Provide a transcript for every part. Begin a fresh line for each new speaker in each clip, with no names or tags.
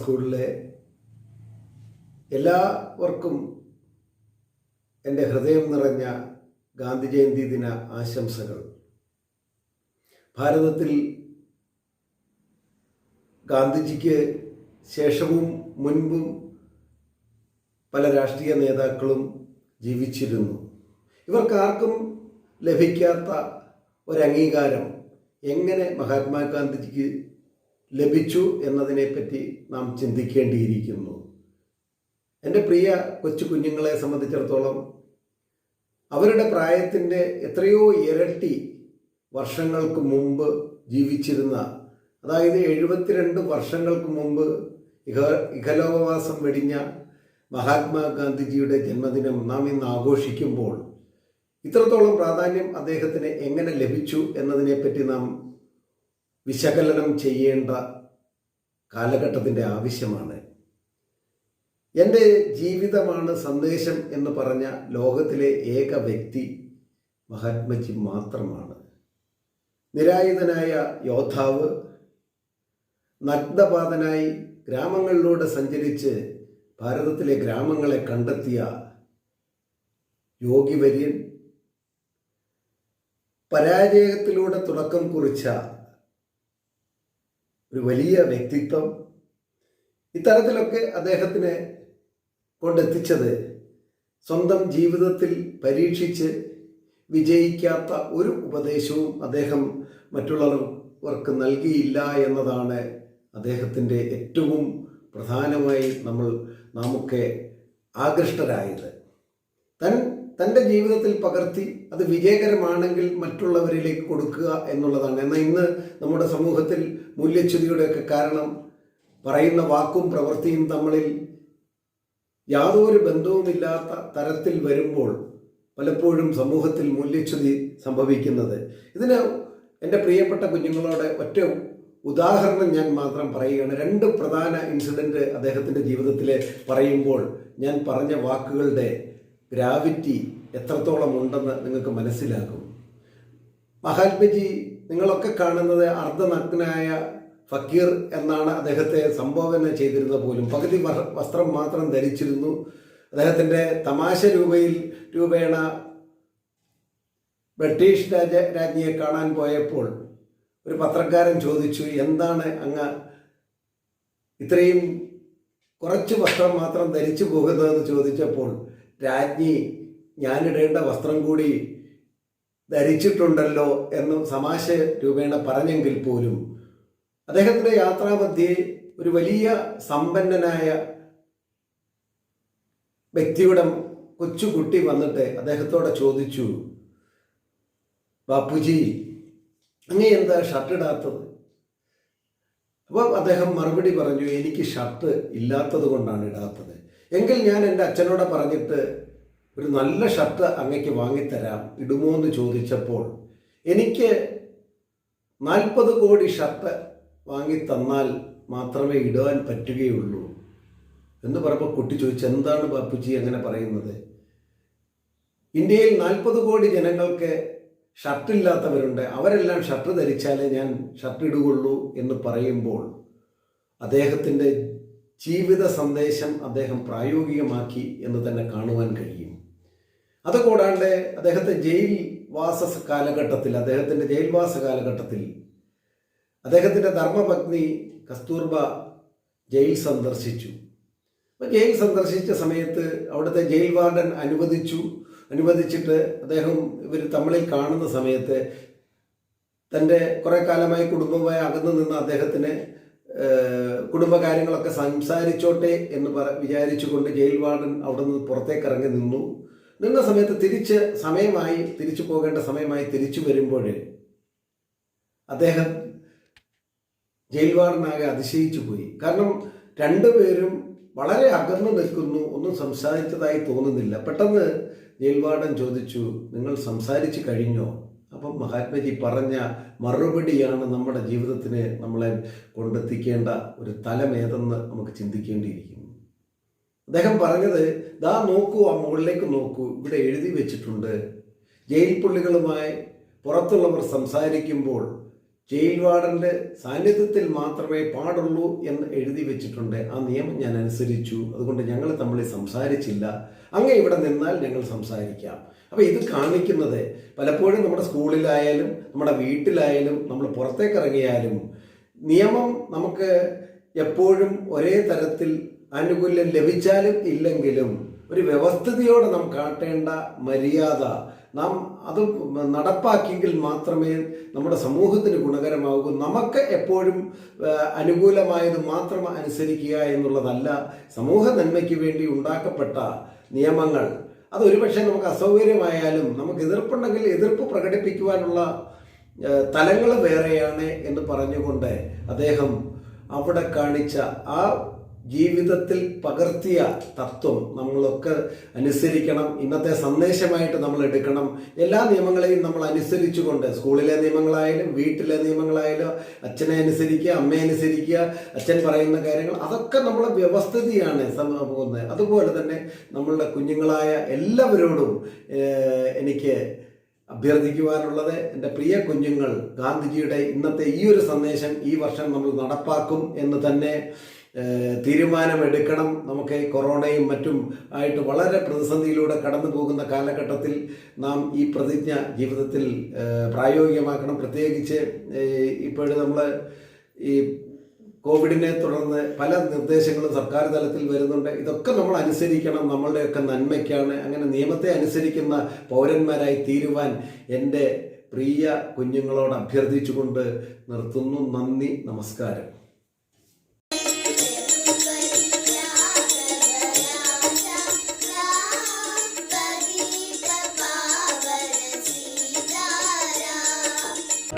സ്കൂളിലെ എല്ലാവർക്കും എൻ്റെ ഹൃദയം നിറഞ്ഞ ഗാന്ധി ജയന്തി ദിന ആശംസകൾ. ഭാരതത്തിൽ ഗാന്ധിജിക്ക് ശേഷവും മുൻപും പല രാഷ്ട്രീയ നേതാക്കളും ജീവിച്ചിരുന്നു. ഇവർക്കാർക്കും ലഭിക്കാത്ത ഒരംഗീകാരം എങ്ങനെ മഹാത്മാഗാന്ധിജിക്ക് ലഭിച്ചു എന്നതിനെപ്പറ്റി നാം ചിന്തിക്കേണ്ടിയിരിക്കുന്നു. എൻ്റെ പ്രിയ കൊച്ചു കുഞ്ഞുങ്ങളെ സംബന്ധിച്ചിടത്തോളം അവരുടെ പ്രായത്തിൻ്റെ എത്രയോ ഇരട്ടി വർഷങ്ങൾക്ക് മുമ്പ് ജീവിച്ചിരുന്ന, അതായത് 72 വർഷങ്ങൾക്ക് മുമ്പ് ഇഹലോകവാസം വെടിഞ്ഞ മഹാത്മാഗാന്ധിജിയുടെ ജന്മദിനം നാം ഇന്ന് ആഘോഷിക്കുമ്പോൾ ഇത്രത്തോളം പ്രാധാന്യം അദ്ദേഹത്തിന് എങ്ങനെ ലഭിച്ചു എന്നതിനെപ്പറ്റി നാം വിശകലനം ചെയ്യേണ്ട കാലഘട്ടത്തിൻ്റെ ആവശ്യമാണ്. എൻ്റെ ജീവിതമാണ് സന്ദേശം എന്ന് പറഞ്ഞ ലോകത്തിലെ ഏക വ്യക്തി മഹാത്മജി മാത്രമാണ്. നിരായുധനായ യോദ്ധാവ്, നഗ്നപാതനായി ഗ്രാമങ്ങളിലൂടെ സഞ്ചരിച്ച് ഭാരതത്തിലെ ഗ്രാമങ്ങളെ കണ്ടെത്തിയ യോഗിവര്യൻ, പരാജയത്തിലൂടെ തുടക്കം കുറിച്ച ഒരു വലിയ വ്യക്തിത്വം, ഇത്തരത്തിലൊക്കെ അദ്ദേഹത്തിനെ കൊണ്ടെത്തിച്ചത് സ്വന്തം ജീവിതത്തിൽ പരീക്ഷിച്ച് വിജയിക്കാത്ത ഒരു ഉപദേശവും അദ്ദേഹം മറ്റുള്ളവർക്ക് നൽകിയില്ല എന്നതാണ് അദ്ദേഹത്തിൻ്റെ ഏറ്റവും പ്രധാനമായി നാമൊക്കെ ആകൃഷ്ടരായത്. തൻ്റെ ജീവിതത്തിൽ പകർത്തി അത് വിജയകരമാണെങ്കിൽ മറ്റുള്ളവരിലേക്ക് കൊടുക്കുക എന്നുള്ളതാണ്. എന്നാൽ ഇന്ന് നമ്മുടെ സമൂഹത്തിൽ മൂല്യച്യുതിയുടെയൊക്കെ കാരണം പറയുന്ന വാക്കും പ്രവൃത്തിയും തമ്മിൽ യാതൊരു ബന്ധവുമില്ലാത്ത തരത്തിൽ വരുമ്പോൾ പലപ്പോഴും സമൂഹത്തിൽ മൂല്യച്യുതി സംഭവിക്കുന്നത്. ഇതിന് എൻ്റെ പ്രിയപ്പെട്ട കുഞ്ഞുങ്ങളോട് ഒറ്റ ഉദാഹരണം ഞാൻ മാത്രം പറയുകയാണ്. 2 പ്രധാന ഇൻസിഡൻറ്റ് അദ്ദേഹത്തിൻ്റെ ജീവിതത്തിൽ പറയുമ്പോൾ ഞാൻ പറഞ്ഞ വാക്കുകളുടെ ഗ്രാവിറ്റി എത്രത്തോളം ഉണ്ടെന്ന് നിങ്ങൾക്ക് മനസ്സിലാക്കും. മഹാത്മജി നിങ്ങളൊക്കെ കാണുന്നത് അർദ്ധനഗ്നായ ഫക്കീർ എന്നാണ് അദ്ദേഹത്തെ സംബോധന ചെയ്തിരുന്നത് പോലും. പകുതി വസ്ത്രം മാത്രം ധരിച്ചിരുന്നു. അദ്ദേഹത്തിൻ്റെ തമാശ രൂപേണ ബ്രിട്ടീഷ് രാജ്ഞിയെ കാണാൻ പോയപ്പോൾ ഒരു പത്രക്കാരൻ ചോദിച്ചു, എന്താണ് അങ്ങ് ഇത്രയും കുറച്ച് വസ്ത്രം മാത്രം ധരിച്ചു പോകുന്നതെന്ന് ചോദിച്ചപ്പോൾ രാജ്ഞി ഞാനിടേണ്ട വസ്ത്രം കൂടി ധരിച്ചിട്ടുണ്ടല്ലോ എന്ന് തമാശ രൂപേണ പറഞ്ഞെങ്കിൽ പോലും അദ്ദേഹത്തിൻ്റെ യാത്രാമധ്യേ ഒരു വലിയ സമ്പന്നനായ വ്യക്തിയുടെ കൊച്ചുകുട്ടി വന്നിട്ട് അദ്ദേഹത്തോടെ ചോദിച്ചു, ബാപ്പുജി അങ്ങ് എന്താ ഷർട്ട് ഇടാത്തത്? അപ്പോൾ അദ്ദേഹം മറുപടി പറഞ്ഞു, എനിക്ക് ഷർട്ട് ഇല്ലാത്തത് കൊണ്ടാണ് ഇടാത്തത്. എങ്കിൽ ഞാൻ എൻ്റെ അച്ഛനോട് പറഞ്ഞിട്ട് ഒരു നല്ല ഷർട്ട് അങ്ങയ്ക്ക് വാങ്ങിത്തരാം, ഇടുമോ എന്ന് ചോദിച്ചപ്പോൾ എനിക്ക് 40 കോടി ഷർട്ട് വാങ്ങിത്തന്നാൽ മാത്രമേ ഇടാൻ പറ്റുകയുള്ളൂ എന്ന് പറയുമ്പോൾ കുട്ടി ചോദിച്ചു, എന്താണ് ബാപ്പുജി അങ്ങനെ പറയുന്നത്? ഇന്ത്യയിൽ 40 കോടി ജനങ്ങൾക്ക് ഷർട്ടില്ലാത്തവരുണ്ട്, അവരെല്ലാം ഷർട്ട് ധരിച്ചാലേ ഞാൻ ഷർട്ട് ഇടുകയുള്ളൂ എന്ന് പറയുമ്പോൾ അദ്ദേഹത്തിൻ്റെ ജീവിത സന്ദേശം അദ്ദേഹം പ്രായോഗികമാക്കി എന്ന് തന്നെ കാണുവാൻ കഴിയും. അതുകൂടാണ്ട് അദ്ദേഹത്തെ ജയിൽവാസ കാലഘട്ടത്തിൽ അദ്ദേഹത്തിൻ്റെ ധർമ്മപത്നി കസ്തൂർബ ജയിൽ സന്ദർശിച്ചു. അപ്പോൾ ജയിൽ സന്ദർശിച്ച സമയത്ത് അവിടുത്തെ ജയിൽ വാർഡൻ അനുവദിച്ചിട്ട് ഇവർ തമ്മിൽ കാണുന്ന സമയത്ത് തൻ്റെ കുറേ കാലമായി കുടുംബമായി അകന്നു നിന്ന് അദ്ദേഹത്തിന് കുടുംബകാര്യങ്ങളൊക്കെ സംസാരിച്ചോട്ടെ എന്ന് വിചാരിച്ചുകൊണ്ട് ജയിൽ വാർഡൻ അവിടെ നിന്ന് പുറത്തേക്ക് ഇറങ്ങി നിന്ന സമയത്ത് തിരിച്ചു പോകേണ്ട സമയമായി തിരിച്ചു വരുമ്പോൾ അദ്ദേഹം ജയിൽ വാർഡനാകെ അതിശയിച്ചു പോയി. കാരണം രണ്ടുപേരും വളരെ അകന്നു നിൽക്കുന്നു, ഒന്നും സംസാരിച്ചതായി തോന്നുന്നില്ല. പെട്ടെന്ന് ജയിൽ വാർഡൻ ചോദിച്ചു, നിങ്ങൾ സംസാരിച്ചു കഴിഞ്ഞോ? അപ്പം മഹാത്മജി പറഞ്ഞ മറുപടിയാണ് നമ്മുടെ ജീവിതത്തിന് നമ്മളെ കൊണ്ടെത്തിക്കേണ്ട ഒരു തലമേതെന്ന് നമുക്ക് ചിന്തിക്കേണ്ടിയിരിക്കുന്നു. അദ്ദേഹം പറഞ്ഞത്, ദാ നോക്കൂ, ആ മുകളിലേക്ക് നോക്കൂ, ഇവിടെ എഴുതി വെച്ചിട്ടുണ്ട്, ജയിൽ പുള്ളികളുമായി പുറത്തുള്ളവർ സംസാരിക്കുമ്പോൾ ജയിൽ വാർഡന്റെ സാന്നിധ്യത്തിൽ മാത്രമേ പാടുള്ളൂ എന്ന് എഴുതി വെച്ചിട്ടുണ്ട്. ആ നിയമം ഞാൻ അനുസരിച്ചു. അതുകൊണ്ട് ഞങ്ങൾ തമ്മിൽ സംസാരിച്ചില്ല. അങ്ങ് ഇവിടെ നിന്നാൽ ഞങ്ങൾ സംസാരിക്കാം. അപ്പോൾ ഇത് കാണിക്കുന്നത് പലപ്പോഴും നമ്മുടെ സ്കൂളിലായാലും നമ്മുടെ വീട്ടിലായാലും നമ്മൾ പുറത്തേക്ക് ഇറങ്ങിയാലും നിയമം നമുക്ക് എപ്പോഴും ഒരേ തരത്തിൽ ആനുകൂല്യം ലഭിച്ചാലും ഇല്ലെങ്കിലും ഒരു വ്യവസ്ഥിതിയോടെ നാം കാട്ടേണ്ട മര്യാദ നാം അത് നടപ്പാക്കിയെങ്കിൽ മാത്രമേ നമ്മുടെ സമൂഹത്തിന് ഗുണകരമാകൂ. നമുക്ക് എപ്പോഴും അനുകൂലമായത് മാത്രം അനുസരിക്കുക എന്നുള്ളതല്ല. സമൂഹ നന്മയ്ക്ക് വേണ്ടി ഉണ്ടാക്കപ്പെട്ട നിയമങ്ങൾ അതൊരുപക്ഷെ നമുക്ക് അസൗകര്യമായാലും നമുക്ക് എതിർപ്പുണ്ടെങ്കിൽ എതിർപ്പ് പ്രകടിപ്പിക്കുവാനുള്ള തലങ്ങൾ വേറെയാണ് എന്ന് പറഞ്ഞുകൊണ്ട് അദ്ദേഹം അവിടെ കാണിച്ച ആ ജീവിതത്തിൽ പകർത്തിയ തത്വം നമ്മളൊക്കെ അനുസരിക്കണം. ഇന്നത്തെ സന്ദേശമായിട്ട് നമ്മൾ എടുക്കണം. എല്ലാ നിയമങ്ങളെയും നമ്മൾ അനുസരിച്ചുകൊണ്ട്, സ്കൂളിലെ നിയമങ്ങളായാലും വീട്ടിലെ നിയമങ്ങളായാലും അച്ഛനെ അനുസരിക്കുക, അമ്മയെ അനുസരിക്കുക, അച്ഛൻ പറയുന്ന കാര്യങ്ങൾ അതൊക്കെ നമ്മളെ വ്യവസ്ഥിതിയാണ് പോകുന്നത്. അതുപോലെ തന്നെ നമ്മളുടെ കുഞ്ഞുങ്ങളായ എല്ലാവരോടും എനിക്ക് അഭ്യർത്ഥിക്കുവാനുള്ളത്, എൻ്റെ പ്രിയ കുഞ്ഞുങ്ങൾ, ഗാന്ധിജിയുടെ ഇന്നത്തെ ഈ ഒരു സന്ദേശം ഈ വർഷം നമ്മൾ നടപ്പാക്കും എന്ന് തന്നെ തീരുമാനമെടുക്കണം. നമുക്ക് കൊറോണയും മറ്റും ആയിട്ട് വളരെ പ്രതിസന്ധിയിലൂടെ കടന്നു പോകുന്ന കാലഘട്ടത്തിൽ നാം ഈ പ്രതിജ്ഞ ജീവിതത്തിൽ പ്രായോഗികമാക്കണം. പ്രത്യേകിച്ച് ഇപ്പോഴും നമ്മൾ ഈ കോവിഡിനെ തുടർന്ന് പല നിർദ്ദേശങ്ങളും സർക്കാർ തലത്തിൽ വരുന്നുണ്ട്. ഇതൊക്കെ നമ്മൾ അനുസരിക്കണം, നമ്മളുടെയൊക്കെ നന്മയ്ക്കാണ്. അങ്ങനെ നിയമത്തെ അനുസരിക്കുന്ന പൗരന്മാരായി തീരുവാൻ എൻ്റെ പ്രിയ കുഞ്ഞുങ്ങളോട് അഭ്യർത്ഥിച്ചുകൊണ്ട് നിർത്തുന്നു. നന്ദി, നമസ്കാരം.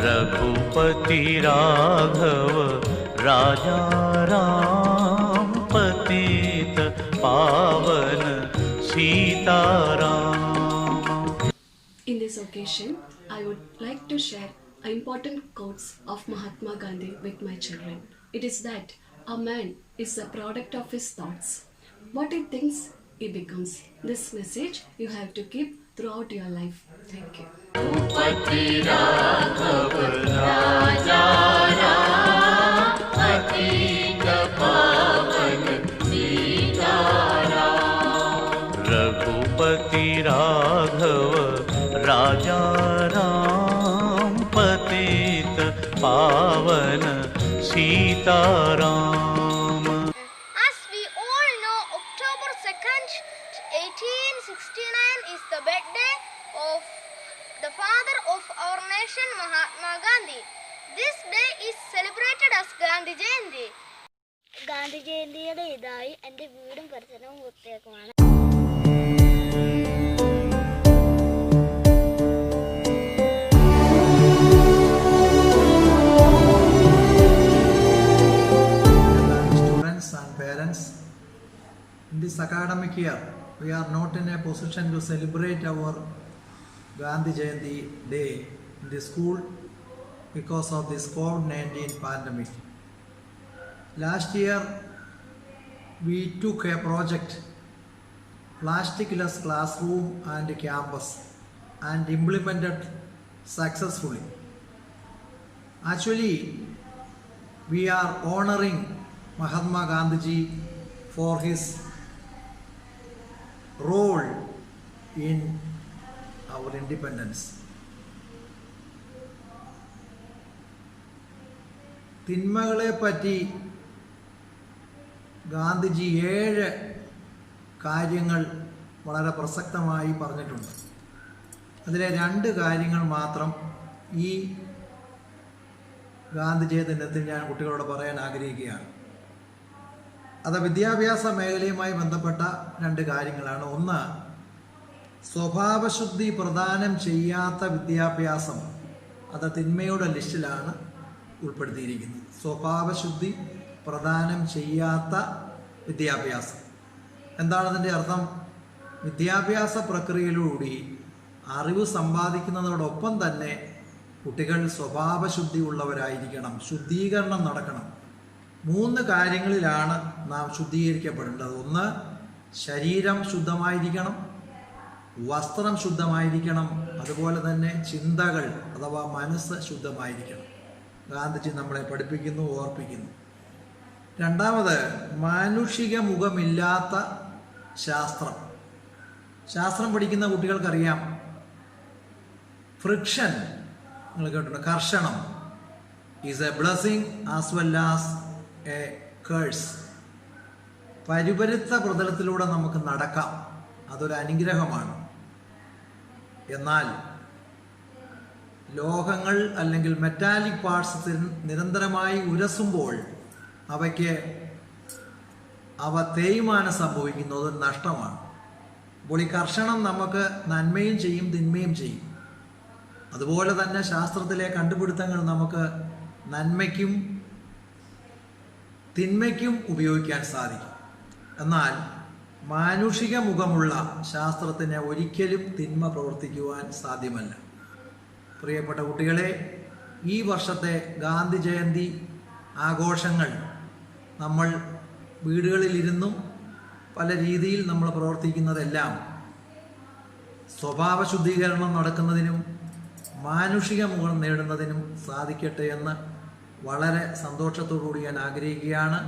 रघुपति राघव राजा राम पतित पावन Sitaram.
In this occasion, I would like to share important quotes of Mahatma Gandhi with my children. It is that a man is a product of his thoughts. What he thinks, he becomes. This message you have to keep throughout your life. Thank you.
Raghupati Raghav राजा राम पतित पावन सीताराम. रघुपति राघव राजा राम पतित पावन Sitaram.
As we all know, October 2nd, 1869 is the birthday of the father of our nation, Mahatma Gandhi. This day is celebrated as Gandhi Jayanti. Gandhi ജയന്തിയുടെ ഇതായി എൻ്റെ വീടും പരിസരവും വൃത്തിയാക്കുവാണ്.
Students and parents, in this academic year, we are not in a position to celebrate our Gandhi Jayanti day in the school because of this COVID-19 pandemic. Last year, we took a project, plastic-less classroom and campus, and implemented successfully. Actually, we are honoring Mahatma Gandhi for his role in our independence. തിന്മകളെ പറ്റി ഗാന്ധിജി 7 കാര്യങ്ങൾ വളരെ പ്രസക്തമായി പറഞ്ഞിട്ടുണ്ട്. അതിലെ 2 കാര്യങ്ങൾ മാത്രം ഈ ഗാന്ധിജി ദിനത്തിൽ ഞാൻ കുട്ടികളോട് പറയാൻ ആഗ്രഹിക്കുകയാണ്. അത് വിദ്യാഭ്യാസ മേഖലയുമായി ബന്ധപ്പെട്ട 2 കാര്യങ്ങളാണ്. ഒന്ന്, സ്വഭാവശുദ്ധി പ്രദാനം ചെയ്യാത്ത വിദ്യാഭ്യാസം, അത് തിന്മയുടെ ലിസ്റ്റിലാണ് ഉൾപ്പെടുത്തിയിരിക്കുന്നത്. സ്വഭാവശുദ്ധി പ്രദാനം ചെയ്യാത്ത വിദ്യാഭ്യാസം എന്താണ് അതിൻ്റെ അർത്ഥം? വിദ്യാഭ്യാസ പ്രക്രിയയിലൂടെ അറിവ് സമ്പാദിക്കുന്നതോടൊപ്പം തന്നെ കുട്ടികൾ സ്വഭാവശുദ്ധി ഉള്ളവരായിരിക്കണം, ശുദ്ധീകരണം നടക്കണം. 3 കാര്യങ്ങളിലാണ് നാം ശുദ്ധീകരിക്കപ്പെടേണ്ടത്. ഒന്ന്, ശരീരം ശുദ്ധമായിരിക്കണം, വസ്ത്രം ശുദ്ധമായിരിക്കണം, അതുപോലെ തന്നെ ചിന്തകൾ അഥവാ മനസ്സ് ശുദ്ധമായിരിക്കണം. ഗാന്ധിജി നമ്മളെ പഠിപ്പിക്കുന്നു, ഓർപ്പിക്കുന്നു. രണ്ടാമത്, മാനുഷിക മുഖമില്ലാത്ത ശാസ്ത്രം. ശാസ്ത്രം പഠിക്കുന്ന കുട്ടികൾക്കറിയാം, ഫ്രിക്ഷൻ നിങ്ങൾ കേട്ടിട്ടുണ്ട്, കർഷണം is a blessing as well as a curse. പരിപരുത്ത പ്രതലത്തിലൂടെ നമുക്ക് നടക്കാം, അതൊരു അനുഗ്രഹമാണ്. എന്നാൽ ലോഹങ്ങൾ അല്ലെങ്കിൽ മെറ്റാലിക് പാർട്സ് നിരന്തരമായി ഉരസുമ്പോൾ അവ തേയ്മാനം സംഭവിക്കുന്നത് നഷ്ടമാണ്. അപ്പോൾ ഈ കർഷണം നമുക്ക് നന്മയും ചെയ്യും, തിന്മയും ചെയ്യും. അതുപോലെ തന്നെ ശാസ്ത്രത്തിലെ കണ്ടുപിടുത്തങ്ങൾ നമുക്ക് നന്മയ്ക്കും തിന്മയ്ക്കും ഉപയോഗിക്കാൻ സാധിക്കും. എന്നാൽ മാനുഷിക മുഖമുള്ള ശാസ്ത്രത്തിന് ഒരിക്കലും തിന്മ പ്രവർത്തിക്കുവാൻ സാധ്യമല്ല. പ്രിയപ്പെട്ട കുട്ടികളെ, ഈ വർഷത്തെ ഗാന്ധി ജയന്തി ആഘോഷങ്ങൾ നമ്മൾ വീടുകളിലിരുന്നും പല രീതിയിൽ നമ്മൾ പ്രവർത്തിക്കുന്നതെല്ലാം സ്വഭാവ ശുദ്ധീകരണം നടക്കുന്നതിനും മാനുഷിക മുഖം നേടുന്നതിനും സാധിക്കട്ടെ എന്ന് വളരെ സന്തോഷത്തോടുകൂടി ഞാൻ ആഗ്രഹിക്കുകയാണ്.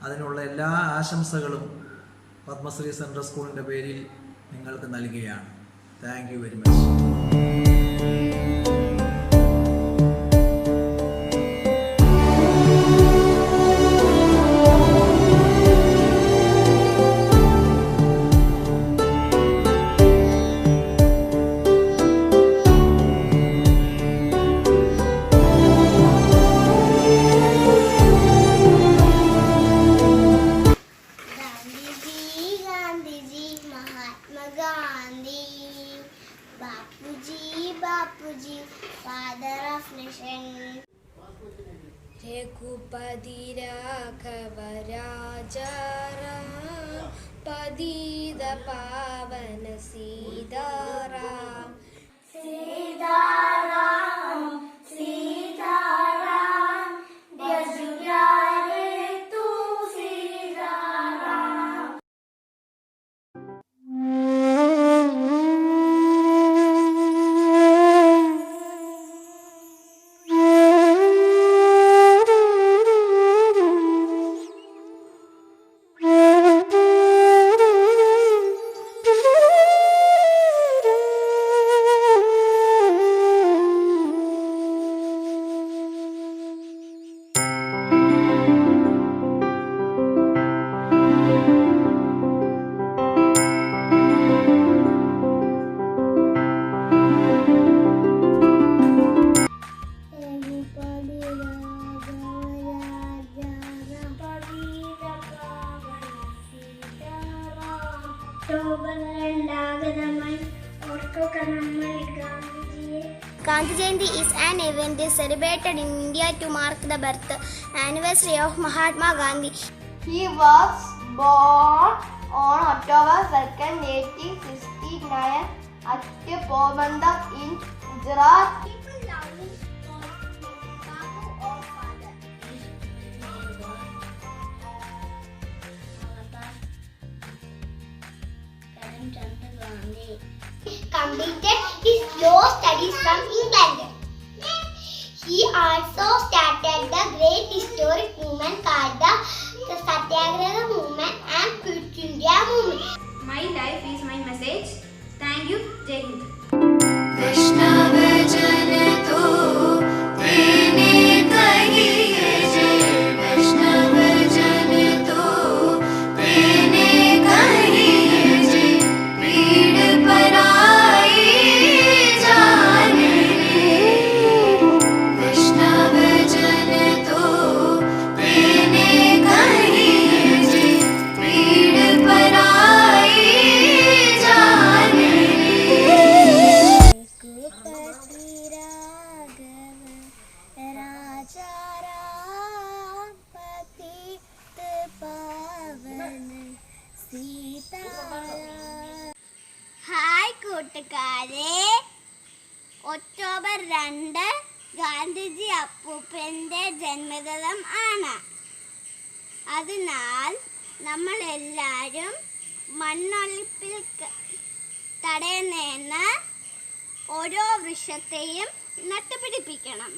അതിനുള്ള എല്ലാ ആശംസകളും പത്മശ്രീ സെൻട്രൽ സ്കൂളിൻ്റെ പേരിൽ നിങ്ങൾക്ക് നൽകുകയാണ്. Thank you very much.
Bapuji, father of nation.
Raghupati Raghav राजा राम, पतित पावन सीताराम.
सीताराम, सीताराम, जय प्यारे तू Sitaram. Gandhi Jayanti is an event celebrated in India to mark the birth anniversary of Mahatma Gandhi.
He was born on October 2nd, 1869 at Porbandar in Gujarat.
People love him for Babu or father. Completed his law studies from England. He also started the great historic movement called the Satyagraha movement and Quit India movement.
My life is my message. Thank you. Jai Hind.
वैष्णव जन तो तेने कहिए जय, वैष्णव जन तो तेने कहिए जय, पीड़ पराई जाने रे, वैष्णव जन तो तेने कहिए जय, पीड़ पराई जाने रे.
रघुपति राघव राजा राम, पतित पावन सीताराम. ഹായ് കൂട്ടുകാരെ, ഒക്ടോബർ 2 ഗാന്ധിജി അപ്പൂപ്പൻ്റെ ജന്മദിനം ആണ്. അതിനാൽ നമ്മളെല്ലാവരും മണ്ണൊലിപ്പിൽ തടയുന്നതിന് ഓരോ വൃക്ഷത്തെയും നട്ടുപിടിപ്പിക്കണം.